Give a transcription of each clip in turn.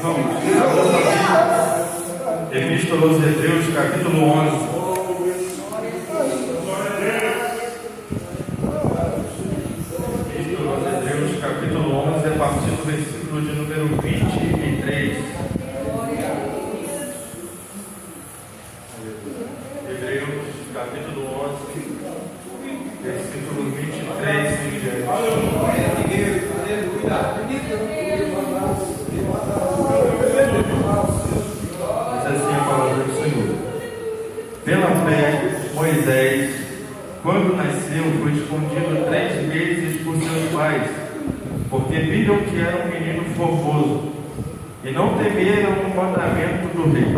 Vamos. Epístola aos Hebreus, capítulo 11. Epístola aos Hebreus, capítulo 11, a partir do versículo de número 23. Hebreus, capítulo 11, versículo 23 em diante. Diz assim a palavra do Senhor. Pela fé, Moisés, quando nasceu, foi escondido 3 meses por seus pais, porque viram que era um menino formoso, e não temeram o mandamento do rei.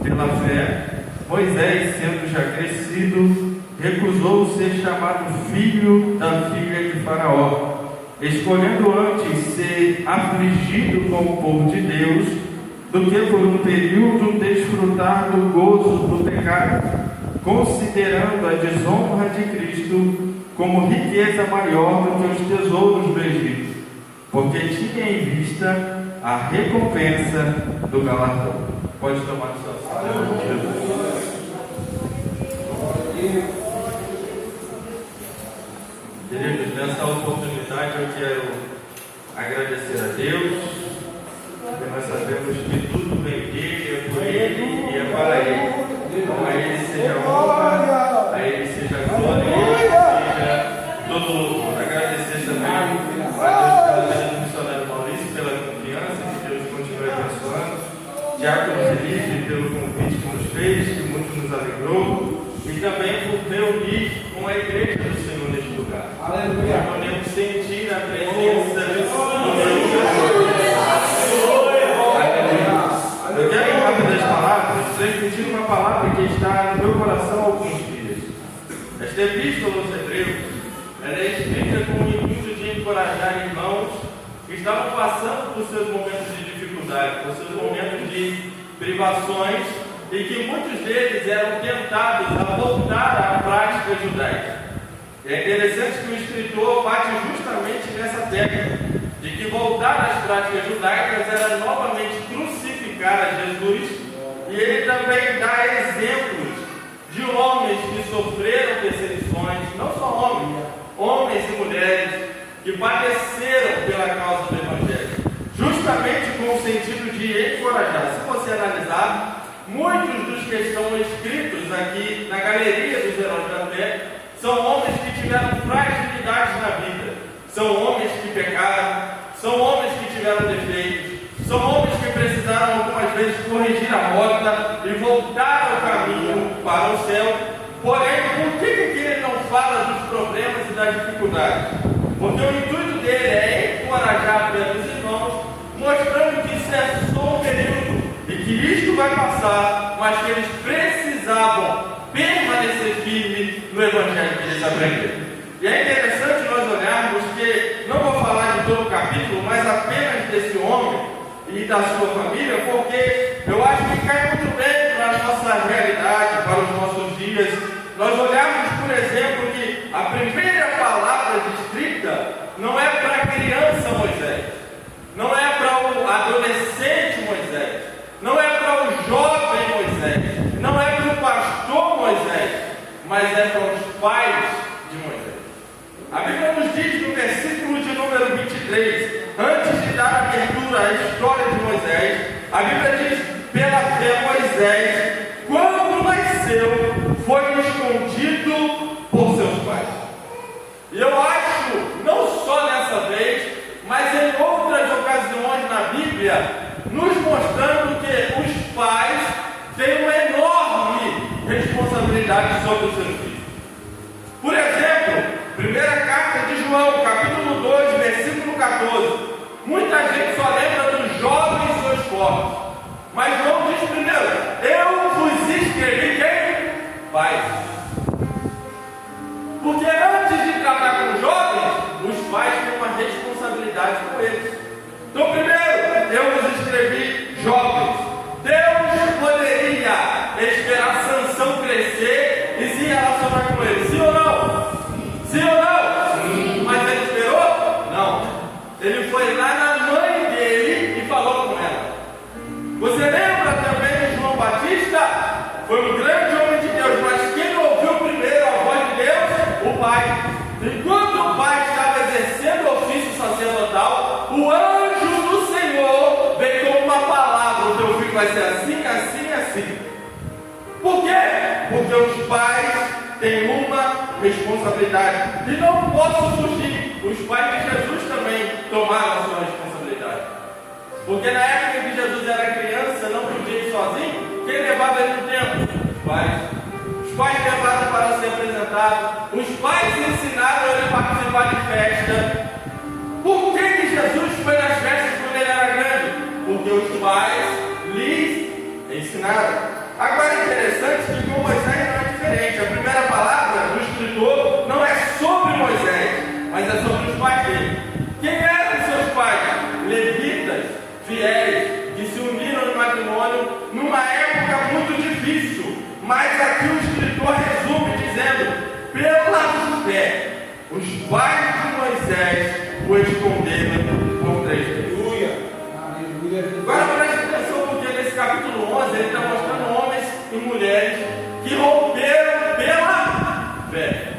Pela fé, Moisés, sendo já crescido, recusou ser chamado filho da filha de Faraó, escolhendo antes ser afligido com o povo de Deus, do que por um período desfrutar do gozo do pecado, considerando a desonra de Cristo como riqueza maior do que os tesouros do Egito, porque tinha em vista a recompensa do galardão. Pode tomar o seu assento. Queridos, nessa oportunidade eu quero agradecer a Deus, porque nós sabemos que tudo vem dele, é por ele e é para ele. Então a ele seja honra, a ele seja glória, a ele seja todo louvor. Agradecer também a Deus pela vida do missionário Maurício, pela confiança, que Deus continue abençoando. Diácono Felipe, pelo convite que nos fez, que muito nos alegrou. E também por me unir com a igreja do Senhor neste lugar. Aleluia. Podemos sentir a presença do Senhor. Eu quero, em rápidas palavras, transmitir uma palavra que está no meu coração há alguns dias. Esta epístola aos Hebreus, ela é escrita com o intuito de encorajar irmãos que estavam passando por seus momentos de dificuldade, por seus momentos de privações, e que muitos deles eram tentados a voltar à prática judaica. É interessante que o escritor bate justamente nessa tecla, de que voltar às práticas judaicas era novamente crucificar a Jesus, e ele também dá exemplos de homens que sofreram perseguições, não só homens e mulheres, que padeceram pela causa do Evangelho, justamente com o sentido de encorajar. Se você analisar, muitos dos que estão escritos aqui na galeria dos heróis da fé são homens que tiveram fragilidades na vida, são homens que pecaram, são homens que tiveram defeitos, são homens que precisaram algumas vezes corrigir a rota e voltar ao caminho para o céu. Porém, por que ele não fala dos problemas e das dificuldades? Porque o intuito dele é encorajar pelos irmãos, mostrando que isso é só um período e que isto vai passar, mas que eles precisavam permanecer firmes no Evangelho que eles aprenderam. E é interessante nós olharmos que, não vou falar de todo o capítulo, mas apenas desse homem e da sua família, porque eu acho que cai muito bem para a nossa realidade, para os nossos dias. Nós olhamos, por exemplo, que a primeira palavra descrita não é para a criança Moisés, não é para o adolescente Moisés, não é para o jovem Moisés, não é para o pastor Moisés, mas é para os pais de Moisés. A Bíblia nos diz no versículo de número 23, antes de dar abertura à história de Moisés, a Bíblia diz: pela fé Moisés, quando nasceu, foi escondido por seus pais. E eu acho, não só nessa vez, mas em outras ocasiões na Bíblia, nos mostrando que os pais têm uma enorme responsabilidade sobre os seus filhos. Por exemplo, primeira carta de João, capítulo 2, versículo 14. Muita gente só lembra dos jovens e seus corpos, mas João diz primeiro: eu vos escrevi quem? Pais. Porque antes de tratar com jovens, os pais têm uma responsabilidade com eles. Então, primeiro, eu vos foi um grande homem de Deus, mas quem ouviu primeiro a voz de Deus? O Pai. Enquanto o Pai estava exercendo o ofício sacerdotal, o anjo do Senhor veio com uma palavra: o teu filho vai ser assim, assim, assim. Por quê? Porque os pais têm uma responsabilidade e não posso fugir. Os pais de Jesus também tomaram a sua responsabilidade. Porque na época que Jesus era criança, não podia ir sozinho. Quem levava ele no templo? Os pais. Os pais levaram para ser apresentado. Os pais ensinaram ele a participar de festa. Por que Jesus foi nas festas quando ele era grande? Porque os pais lhes ensinaram. Agora é interessante que com Moisés não é diferente. A primeira palavra do escritor não é sobre Moisés, mas é sobre os pais dele. Quem eram os seus pais? Levitas, fiéis, que se uniram no matrimônio numa época muito difícil. Mas aqui o escritor resume dizendo: pela fé, os pais de Moisés o esconderam por 3 dias. Agora preste atenção, porque nesse capítulo 11 ele está mostrando homens e mulheres que romperam pela fé.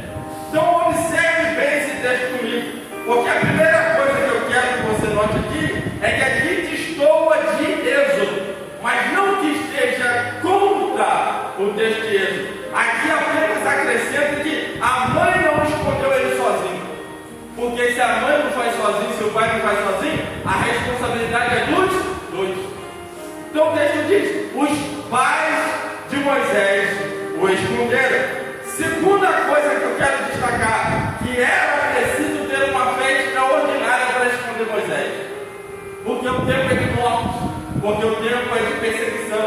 Então observe bem esse texto comigo, porque a primeira coisa que eu quero que você note aqui é que aqui destoa de Êxodo, mas não que esteja contra o texto de Êxodo. Aqui apenas acrescenta que a mãe não escondeu ele sozinho. Porque se a mãe não faz sozinho, se o pai não faz sozinho, a responsabilidade é dos dois. Então o texto diz: os pais de Moisés o esconderam. Segunda coisa que eu quero destacar, que era preciso ter uma fé extraordinária para esconder Moisés. Porque o tempo é de morte, porque o tempo é de perseguição,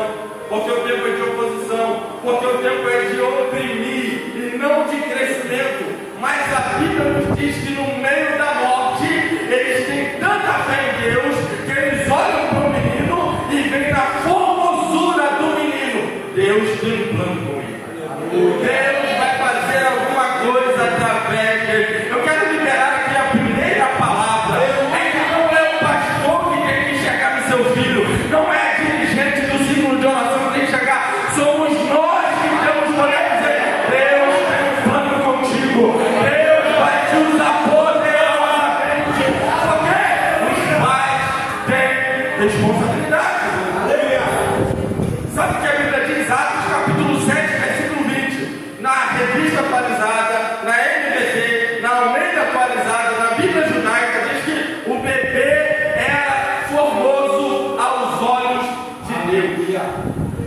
porque o tempo é de oposição, porque o tempo é de oprimir e não de crescimento. Mas a Bíblia nos diz que no meio da morte, eles têm tanta fé em Deus, que eles olham para o menino e veem na formosura do menino: Deus tem um plano com ele. Deus vai fazer alguma coisa através dele. Eu quero liberar aqui a primeira palavra. É que não é o pastor que tem que enxergar no seu filho, não é a dirigente do círculo de oração que tem que enxergar, somos nós que temos que olhar e dizer: Deus tem um plano contigo, Deus vai te usar poderosamente. Porque os pais têm responsabilidade. Sabe o que a Bíblia diz? Atos capítulo 7, versículo 20, na revista atualizada, na NVT, na Almeida atualizada, na Bíblia judaica, diz que o bebê era formoso aos olhos de Deus.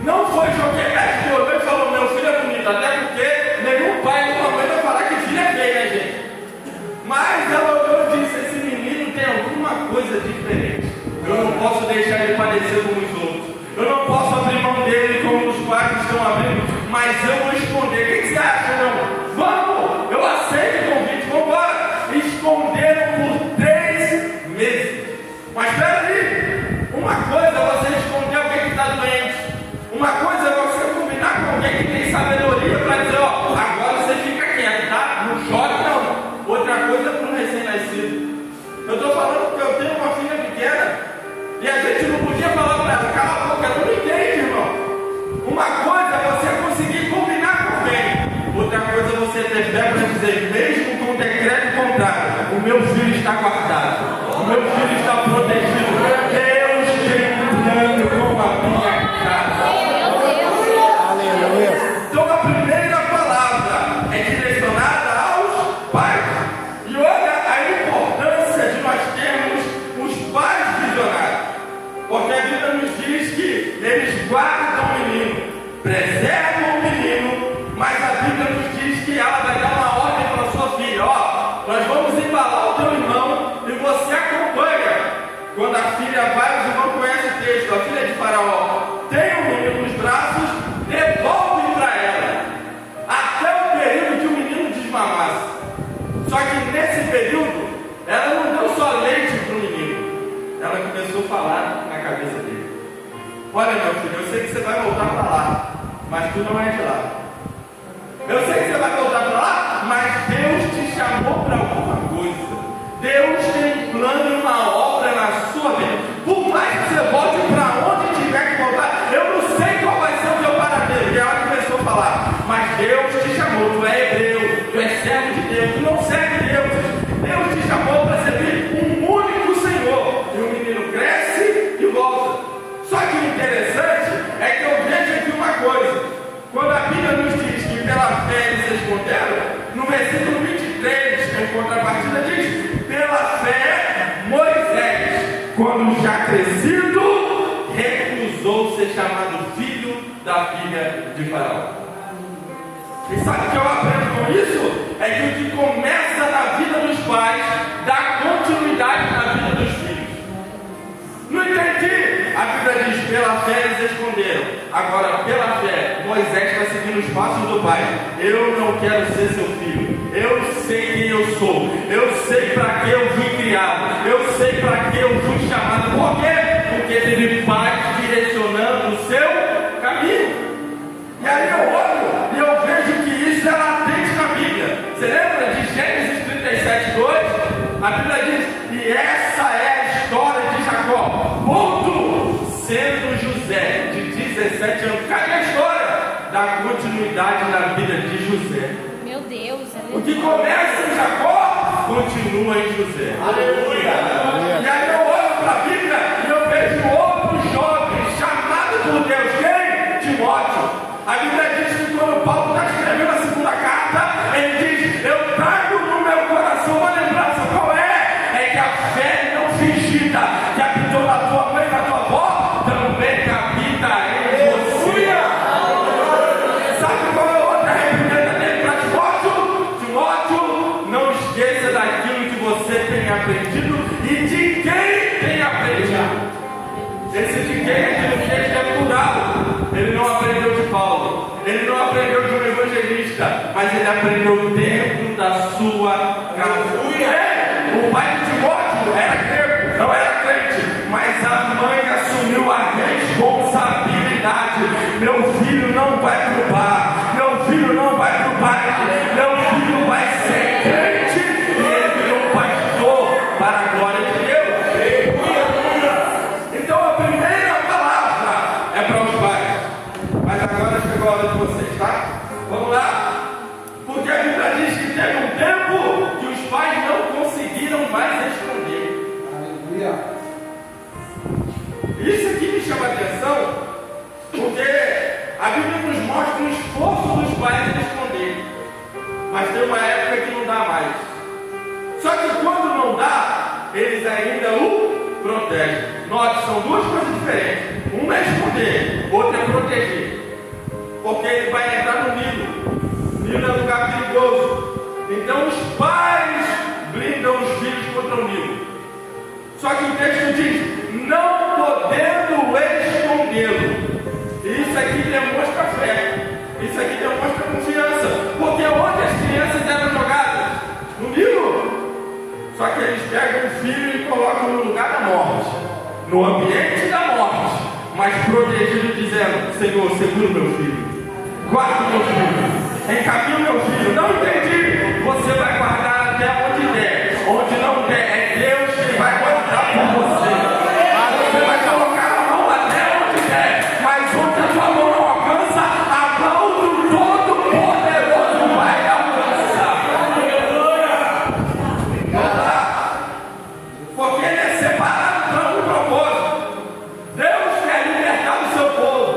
Não foi Joquebede que olhou e falou: meu filho é bonito, até porque nenhum pai e nenhuma mãe vai falar que filho é feio, né, gente? Mas ela olhou e disse: esse menino tem alguma coisa diferente. Eu não posso deixar ele parecer como os outros. Eu não posso abrir mão dele como os pais estão abrindo, mas eu vou esconder. O que você acha, não? Vamos! Eu aceito o convite, vamos embora! Esconderam por 3 meses. Mas peraí, uma coisa é você esconder alguém que está doente. Uma coisa é você combinar com alguém que tem sabedoria para dizer: ó, agora você fica quieto, tá? Não chore, não. Outra coisa é para um recém-nascido. Eu estou falando porque eu tenho uma filha pequena e a gente não podia falar para ela: cala a boca, ela não entende, irmão. Uma coisa é você conseguir combinar com alguém, outra coisa é você ter fé para dizer: mesmo com o decreto contrário, o meu filho está guardado, o meu filho está protegido. Deus tem um plano com a minha casa. Então a primeira palavra é direcionada aos pais. E olha a importância de nós termos os pais visionários. Porque a Bíblia nos diz que eles guardam o menino, preservam o menino, mas a Bíblia nos diz que ela vai dar uma ordem para a sua filha: ó, nós vamos embalar o teu irmão e você acompanha. Quando a filha vai, os irmãos conhecem o texto, a filha de Faraó tem o menino nos braços, devolve para ela, até o período que o menino desmamasse. Só que nesse período, ela não deu só leite para o menino, ela começou a falar na cabeça dele: olha, meu filho, eu sei que você vai voltar para lá, mas tu não é de lá. Eu sei que você vai voltar para lá, mas Deus te chamou para alguma coisa. Deus tem um plano e uma obra na sua vida. Por mais que você volte para onde tiver que voltar, eu não sei qual vai ser o teu paradeiro. E a hora que Só que o interessante é que eu vejo aqui uma coisa. Quando a Bíblia nos diz que pela fé eles responderam, no versículo 23, em contrapartida, diz: pela fé, Moisés, quando já crescido, recusou ser chamado filho da filha de Faraó. E sabe o que eu aprendo com isso? É que o que começa na vida dos pais dá continuidade na vida dos filhos. Não entendi. A Bíblia diz: pela fé eles responderam. Agora, pela fé, Moisés está seguindo os passos do pai. Eu não quero ser seu filho. Eu sei quem eu sou. Eu sei para que eu fui criado. Eu sei para que eu fui chamado. Por quê? Porque teve pais direcionando o seu caminho. E aí eu olho e eu vejo que isso é latente na Bíblia. Você lembra de Gênesis 37:2? A Bíblia diz: e essa é a história de Jacó. Ponto. Sendo José de 17 anos. Cadê a história da continuidade na vida de José? Meu Deus, o que começa em Jacó continua em José. Aleluia. E aí eu olho para a Bíblia e eu vejo outro jovem chamado por Deus. Quem? Timóteo. A Bíblia diz que quando Paulo está escrevendo a segunda carta, ele diz: eu trago no meu coração uma lembrança. Qual é? É que a fé não fingida que habitou na tua mãe e na tua avó também habita em você. Sabe qual é a outra reprimenda dele para Timóteo? Timóteo, não esqueça daquilo que você tem aprendido e de quem tem aprendido. Esse de quem é aquilo que ele quer mudá-lo. Ele não aprendeu de Paulo, ele não aprendeu de um evangelista, mas ele aprendeu dentro da sua casa. O pai de Timóteo era grego, não era crente, mas a mãe assumiu a responsabilidade. Meu filho não vai pro bar, meu filho não vai pro baile, meu filho vai ser crente e ele virou pastor para a glória de Deus. Então a primeira palavra é para os pais. Mas agora chegou a hora de vocês, tá? Vamos lá. Porque a Bíblia diz que teve um tempo que os pais não conseguiram mais responder. Aleluia. Isso aqui me chama a atenção, porque a Bíblia nos mostra o esforço dos pais em responder. Mas tem uma época que não dá mais. Só que quando não dá, eles ainda o protegem. Note, são duas coisas diferentes. Um é esconder, outro é proteger. Porque ele vai entrar no Nilo. Nilo é um lugar perigoso. Então os pais blindam os filhos contra o Nilo. Só que o texto diz: não podendo escondê-lo. Isso aqui demonstra fé. Isso aqui demonstra confiança. Porque onde as crianças eram jogadas? No Nilo. Só que eles pegam o filho e colocam no lugar da morte, no ambiente da morte, mas protegido, dizendo: Senhor, segura o meu filho, guarda o meu filho, encaminha o meu filho. Não entendi. Você vai guardar até onde der. Onde não der, é Deus que vai guardar por você. Você vai colocar a mão até onde der, mas onde a tua mão não alcança, a mão do Todo-Poderoso vai alcançar. Porque ele é separado para um propósito. Deus quer libertar o seu povo.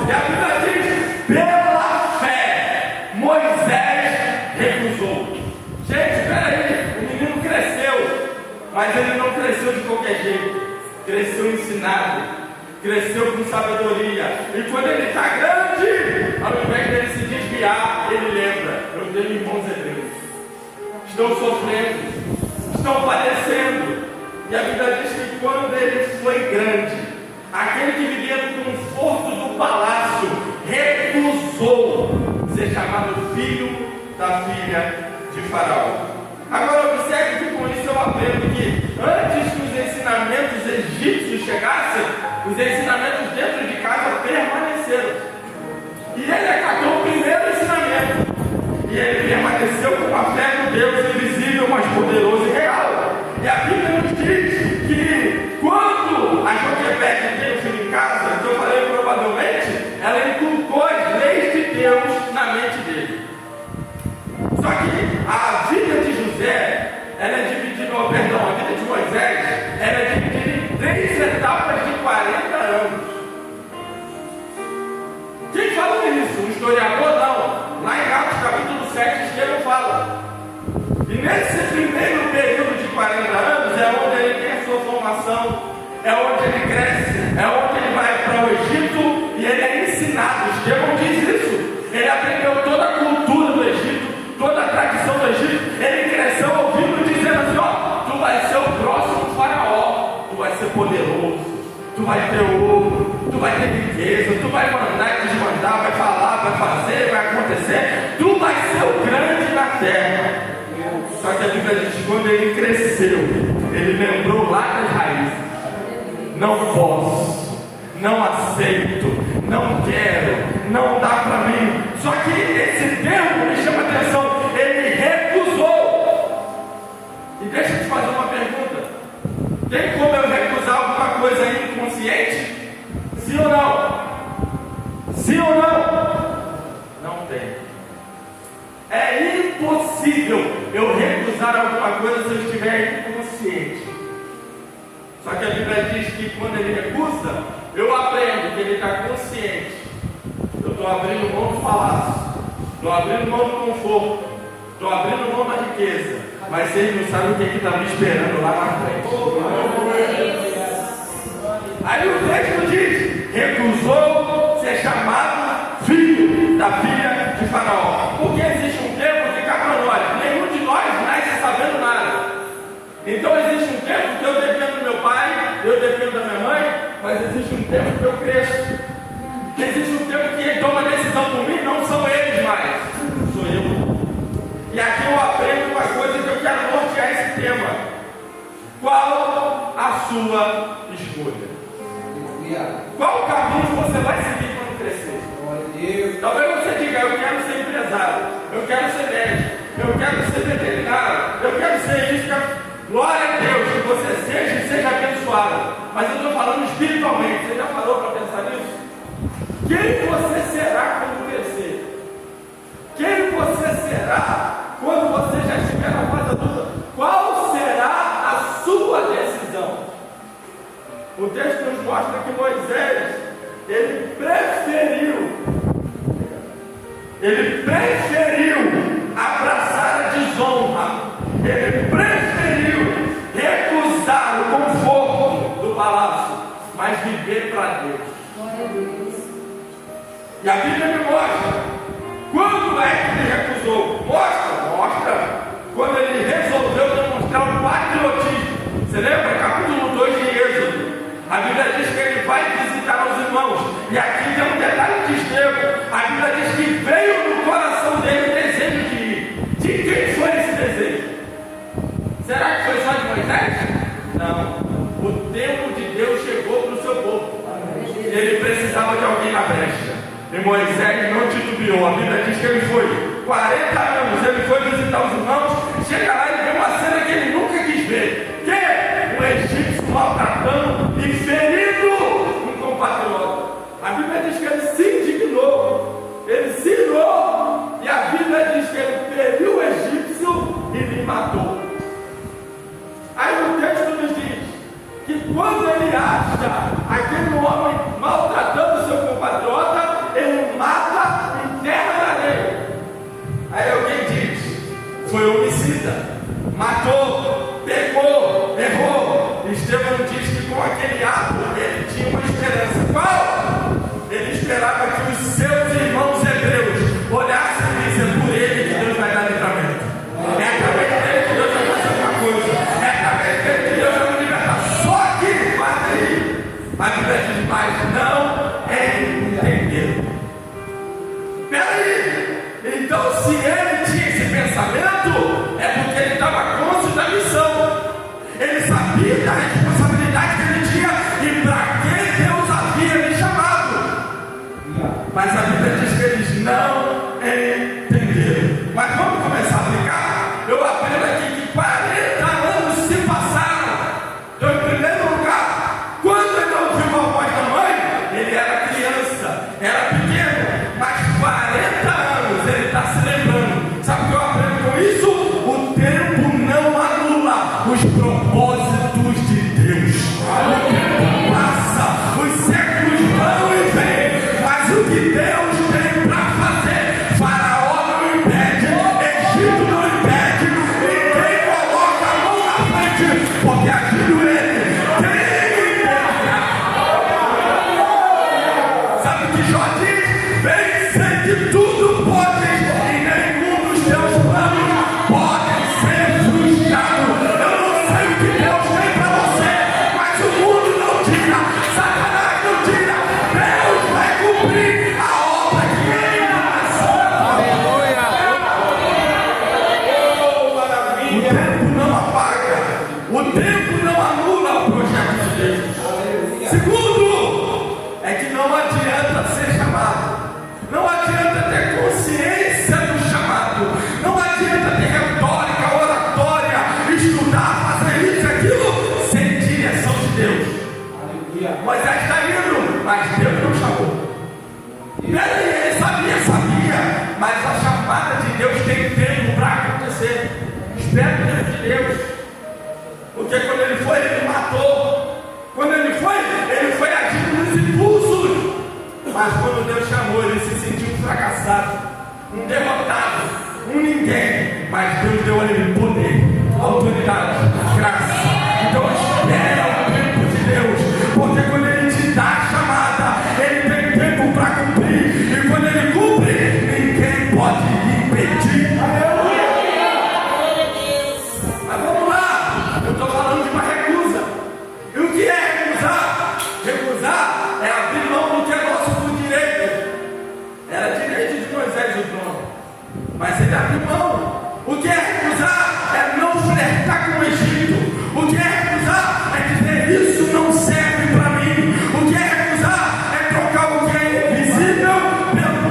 E a Bíblia diz: pela fé, Moisés recusou. Gente, espera aí, o menino cresceu, mas ele não cresceu de qualquer jeito. Cresceu ensinado, cresceu com sabedoria. E quando ele está grande, ao invés dele se desviar, ele lembra: eu tenho irmãos hebreus, estão sofrendo, estão padecendo. E a Bíblia diz que quando ele foi grande, aquele que vivia no conforto do palácio recusou ser chamado filho da filha de Faraó. Agora observe que com isso eu aprendo que antes que os ensinamentos egípcios chegassem, os ensinamentos dentro de casa permaneceram. E ele acatou o primeiro ensinamento. E ele permaneceu com a fé no Deus invisível, mas poderoso e real. E a Bíblia nos diz que quando a Joquebede teve o filho em casa, que eu falei provavelmente, ela inculcou as leis de Deus na mente dele. Só que a vida de José, ela é dividida, a vida de Moisés, ela é dividida em 3 etapas. formação, é onde ele cresce, é onde ele vai para o Egito e ele é ensinado. Estevão diz isso. Ele aprendeu toda a cultura do Egito, toda a tradição do Egito. Ele cresceu ouvindo dizendo assim: ó, tu vai ser o próximo faraó, tu vai ser poderoso, tu vai ter ouro, tu vai ter riqueza, tu vai mandar e desmandar, vai falar, vai fazer, vai acontecer, tu vai ser o grande na terra. Só que a Bíblia diz que quando ele cresceu, ele lembrou lá das raízes. Não posso, não aceito, não quero, não dá para mim. Só que esse termo me chama a atenção, ele recusou. E deixa eu te fazer uma pergunta: tem como eu recusar alguma coisa inconsciente? Sim ou não? Sim ou não? Não tem. É impossível eu recusar alguma coisa se eu estiver inconsciente. Só que a Bíblia diz que quando ele recusa, eu aprendo que ele está consciente. Eu estou abrindo mão do palácio, estou abrindo mão do conforto, estou abrindo mão da riqueza, mas ele não sabe o que está me esperando lá na frente. Aí o texto diz: recusou ser chamado filho da filha de Faraó. Porque existe um tempo que cá para nós, nenhum de nós nasce sabendo nada. Então existe um tempo que eu dependo do meu pai, eu dependo da minha mãe, mas existe um tempo que eu cresço. Existe um tempo que quem toma decisão por mim não são eles mais, sou eu. E aqui eu aprendo uma coisa que eu quero nortear esse tema: qual a sua escolha? Qual o caminho você vai seguir quando crescer? Talvez você diga: eu quero ser empresário, eu quero ser médico, eu quero ser veterinário, eu quero ser isso. Glória a Deus, que você seja e seja abençoado. Mas eu estou falando espiritualmente. Você já parou para pensar nisso? Quem você será quando crescer? Quem você será quando você já estiver na fase adulta? Qual será a sua decisão? O texto nos mostra que Moisés, ele preferiu abraçar a desonra. Ele preferiu recusar o conforto do palácio, mas viver para Deus. E a Bíblia me mostra quando é que ele recusou. Mostra quando ele resolveu demonstrar o patriotismo. Você lembra? Capítulo 2 de Êxodo. A Bíblia diz que ele vai visitar os irmãos. E aqui tem um detalhe de Estevão. A Bíblia diz que veio no coração dele o desejo de ir. De quem foi esse desejo? Será que foi só de Moisés? Não. O tempo de Deus chegou para o seu povo. Ele precisava de alguém na brecha. E Moisés não titubeou. A Bíblia diz que ele foi 40 anos. Ele foi visitar os irmãos. Chega lá e vê uma cena que ele nunca quis ver. Que? Um egípcio maltratando e ferindo um compatriota. A Bíblia diz que ele se indignou. Ele se irou. E a Bíblia diz que ele feriu o egípcio e lhe matou. Aí o texto nos diz que quando ele acha aquele homem maltratando o seu compatriota, ele mata em terra da areia. Aí alguém diz: foi homicida, matou, pegou, errou. Estevão diz que com aquele ato ele tinha uma esperança. Qual? Ele esperava que os seus irmãos hebreus olhassem e dissessem: por ele que Deus vai dar livramento. É através dele que Deus vai fazer alguma coisa. É através dele que Deus vai me libertar. Só que, padre, a Bíblia diz: mas não entendeu. Peraí, então se ele tinha esse pensamento, é porque ele estava consciente da missão. Ele sabia da responsabilidade que ele tinha e para que Deus havia me chamado. tira, Satanás não tira. Deus vai cumprir a obra que Ele começou. Aleluia. O tempo não apaga, o tempo não anula o projeto de Deus. Segundo, é que não adianta ser chamado, não adianta ter consciência do chamado, não adianta ter retórica, oratória, estudar, fazer isso, aquilo, sem direção de Deus. Moisés está indo, mas Deus não chamou. Peraí, ele sabia, mas a chamada de Deus tem tempo para acontecer. Espera o tempo de Deus, porque quando ele foi, ele matou. Quando ele foi agindo nos impulsos. Mas quando Deus chamou, ele se sentiu um fracassado, um derrotado, um ninguém. Mas Deus deu a ele poder, autoridade, graça. Então espera o tempo de Deus, porque quando ele te dá a chamada, ele tem tempo para cumprir. E quando ele cumpre, ninguém pode impedir. Mas vamos lá, eu estou falando de uma recusa. E o que é recusar? Recusar é abrir mão do que é nosso por direito. Era direito de Moisés o trono, mas ele abriu mão. O que é recusar é não flertar com o Egito. O que é recusar é dizer isso não serve para mim. O que é recusar é trocar o que é invisível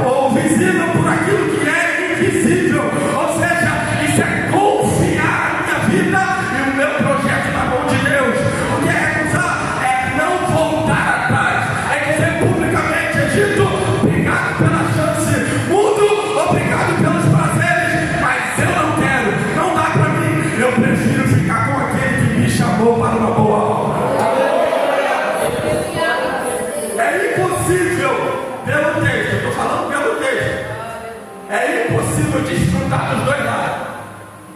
ou visível por aquilo que é invisível. Ou seja, isso é confiar a minha vida e o meu projeto na mão de Deus. O que é recusar é não voltar atrás, é dizer publicamente: Egito, obrigado pela chance, mundo, obrigado pelos prazeres, mas eu não quero, não dá para mim, eu prefiro ficar com aquele que me chamou para uma boa obra. É impossível, pelo texto, eu estou falando pelo texto, é impossível desfrutar dos dois lados,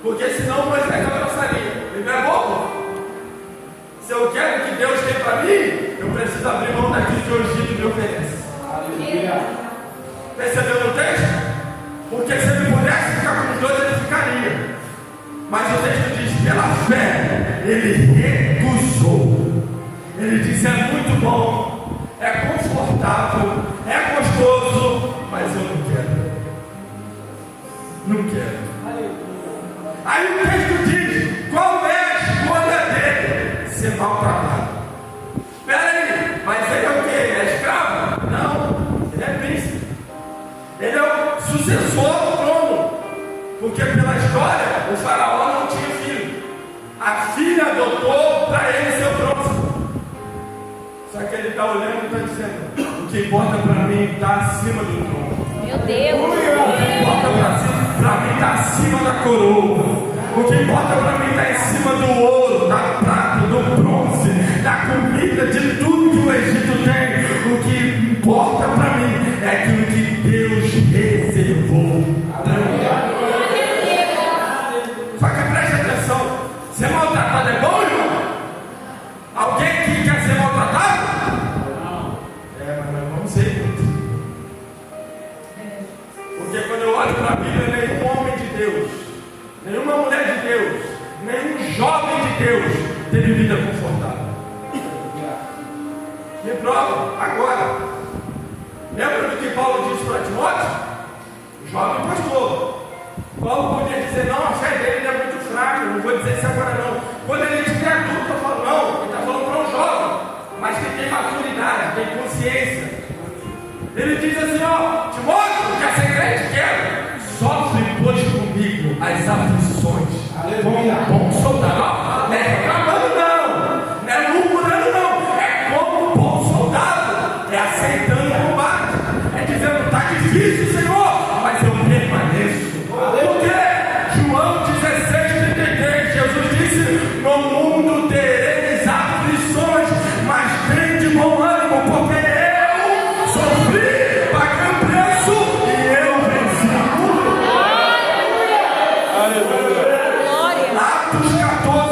porque senão Moisés abraçaria. Ele não é bobo. Se eu quero o que Deus tem para mim, eu preciso abrir mão daquilo que o Egito me oferece. Percebeu no texto? Porque se ele pudesse ficar com os dois, ele ficaria. Mas o texto diz: pela fé, ele recusou. Ele disse: é muito bom, é confortável, é gostoso, mas eu não quero. Não quero. Aí o texto diz: qual é a escolha dele? Ser maltratado. Peraí, mas ele é o quê? Ele é escravo? Não, ele é príncipe. Ele é o sucessor do trono. Porque pela história, o faraó não tinha filho. A filha adotou para ele ser o próximo. Só que ele está olhando e está dizendo: o que importa para mim está acima do trono. Meu Deus! O que importa para mim está acima da coroa. O que importa para mim está em cima do ouro, da prata, do bronze, da comida, de tudo que o Egito tem. O que importa para mim é aquilo que Deus reservou para mim. Só que preste atenção: ser maltratado é bom, irmão? Alguém aqui quer ser maltratado? Mas nós vamos ser muito. Porque quando eu olho para a Bíblia, nenhum homem de Deus, nenhuma mulher de Deus, nenhum jovem de Deus teve vida confortável. Me prova agora. Lembra do que Paulo disse para Timóteo? Jovem pastor. Paulo podia dizer: não, a fé dele é muito fraca, não vou dizer isso agora não. Quando ele tiver adulto, eu falo: não, ele está falando para um jovem, mas que tem maturidade, tem consciência. Ele diz assim: ó, Timóteo, quer ser crente? Quero. Sofre, pois, comigo as aflições. Aleluia. Bom soldado. Não é reclamando não, não é murmurando não, é como um bom soldado, é aceitando o combate, é dizendo: está difícil, Senhor, mas eu permaneço. Por quê? João 16:33, Jesus disse: no mundo tereis aflições, mas tem de bom ânimo, porque eu sofri, paguei o preço e eu venci. Atos 14.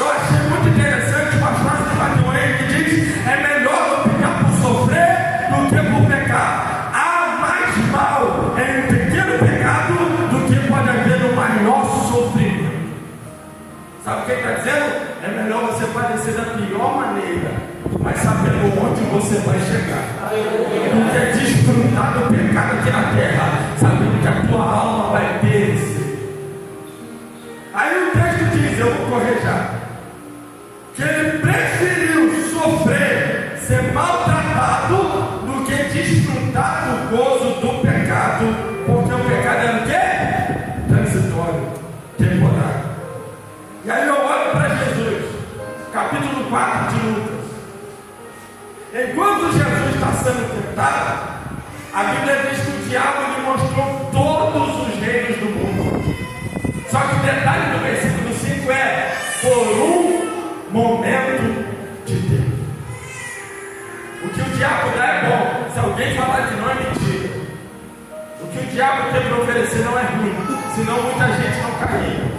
Eu achei muito interessante uma frase de Martin Wayne que diz: é melhor optar por sofrer do que por pecar. Há mais mal em um pequeno pecado do que pode haver no maior sofrimento. Sabe o que ele está dizendo? É melhor você padecer da pior maneira, mas sabendo onde você vai chegar, do que desfrutar do pecado aqui na terra, sabendo que a tua alma vai perecer. Aí o texto diz, eu vou correjar, que ele preferiu sofrer, ser maltratado, do que desfrutar do gozo do pecado, porque o pecado é o quê? Transitório, temporário. E aí eu olho para Jesus, capítulo 4 de Lucas. Enquanto Jesus está sendo tentado, a Bíblia diz que o diabo lhe mostrou todos os reinos do mundo. Só que o detalhe do versículo 5 é: por um momento de tempo. O que o diabo dá é bom. Se alguém falar que não, é mentira. O que o diabo tem para oferecer não é ruim, senão muita gente não cairia.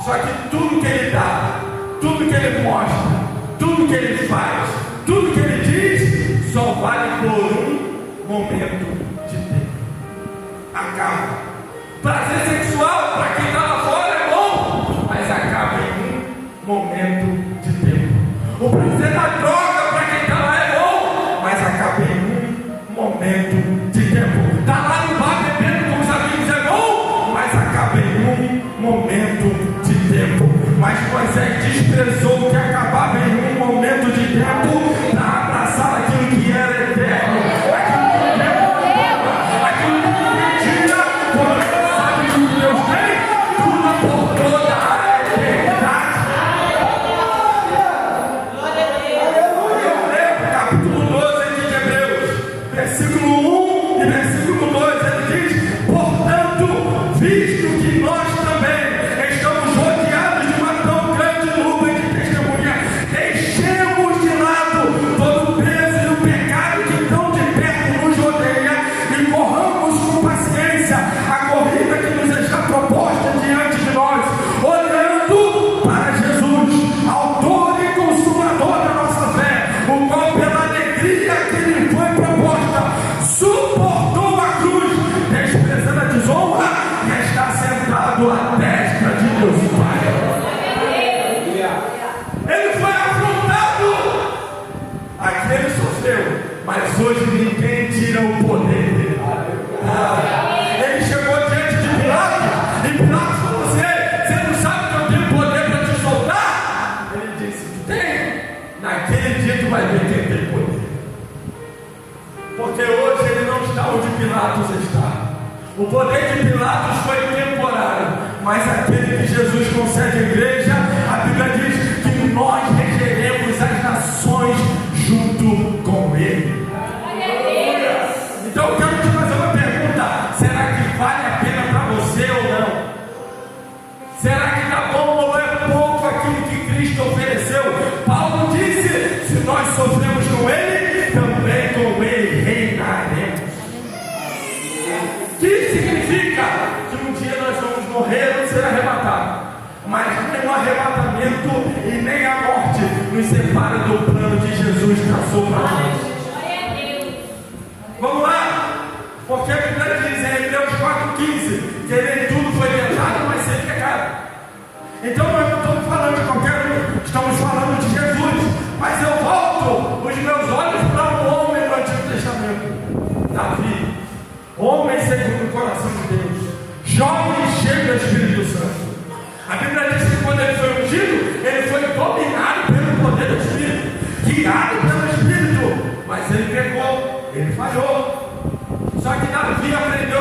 Só que tudo que ele dá, tudo que ele mostra, tudo que ele faz, tudo que ele diz, só vale por um momento de tempo. Acaba. Prazer sexual para quem está lá fora é bom, mas acaba em um momento de tempo. O prazer da droga para quem está lá é bom, mas acaba em um momento de tempo. Está lá no bar bebendo com os amigos é bom, mas acaba em um momento de tempo. Mas Moisés desprezou o que acabava em um momento de tempo para abraçar aquilo que era eterno, aquilo que Deus, aquilo que mentira, porque sabe que o Deus tem tudo por toda a eternidade. Eu leio capítulo 12 de Hebreus, versículo 1 e versículo 2, ele diz: portanto, visto que nós também estamos rodeados de uma tão grande nuvem de testemunha, deixemos de lado todo o peso e o pecado que tão de perto nos rodeia e corramos com paciência a corrida que nos está proposta diante de nós, olhando para Jesus, autor e consumador da nossa fé, o qual pela alegria que lhe foi proposta suportou a cruz, desprezando a desonra, e está sentado à destra de Deus Pai. Ele foi afrontado, aqui ele sofreu, mas hoje ninguém tira o poder dele. Ele chegou diante de Pilatos, e Pilatos falou: você não sabe que eu tenho poder para te soltar? Ele disse: tem. Naquele dia tu vai ver quem tem poder, porque hoje ele não está onde Pilatos está. O poder de Pilatos foi temporário, mas aquele que Jesus concede à igreja, a Bíblia diz que nós regeremos as nações junto com ele. Então eu quero te fazer uma pergunta: será que vale a pena para você ou não? Será que está bom ou é pouco aquilo que Cristo ofereceu? Paulo disse: se nós sofremos com ele, também com ele reinaremos. Que significa que um dia nós vamos morrer e ser arrebatados, mas nem o arrebatamento e nem a morte nos separa do plano que Jesus traçou para nós. Vamos lá, porque a Bíblia diz em Hebreus 4,15 que nem tudo foi tentado, mas sem pecado. Então nós não estamos falando de qualquer um, estamos falando de Jesus. Mas eu volto os meus olhos para um homem do Antigo Testamento, Davi, homem segundo o coração de Deus, jovem e cheio do Espírito Santo. A Bíblia diz que quando ele foi ungido, ele foi dominado pelo poder do Espírito, guiado pelo Espírito, mas ele pecou, ele falhou. Só que Davi aprendeu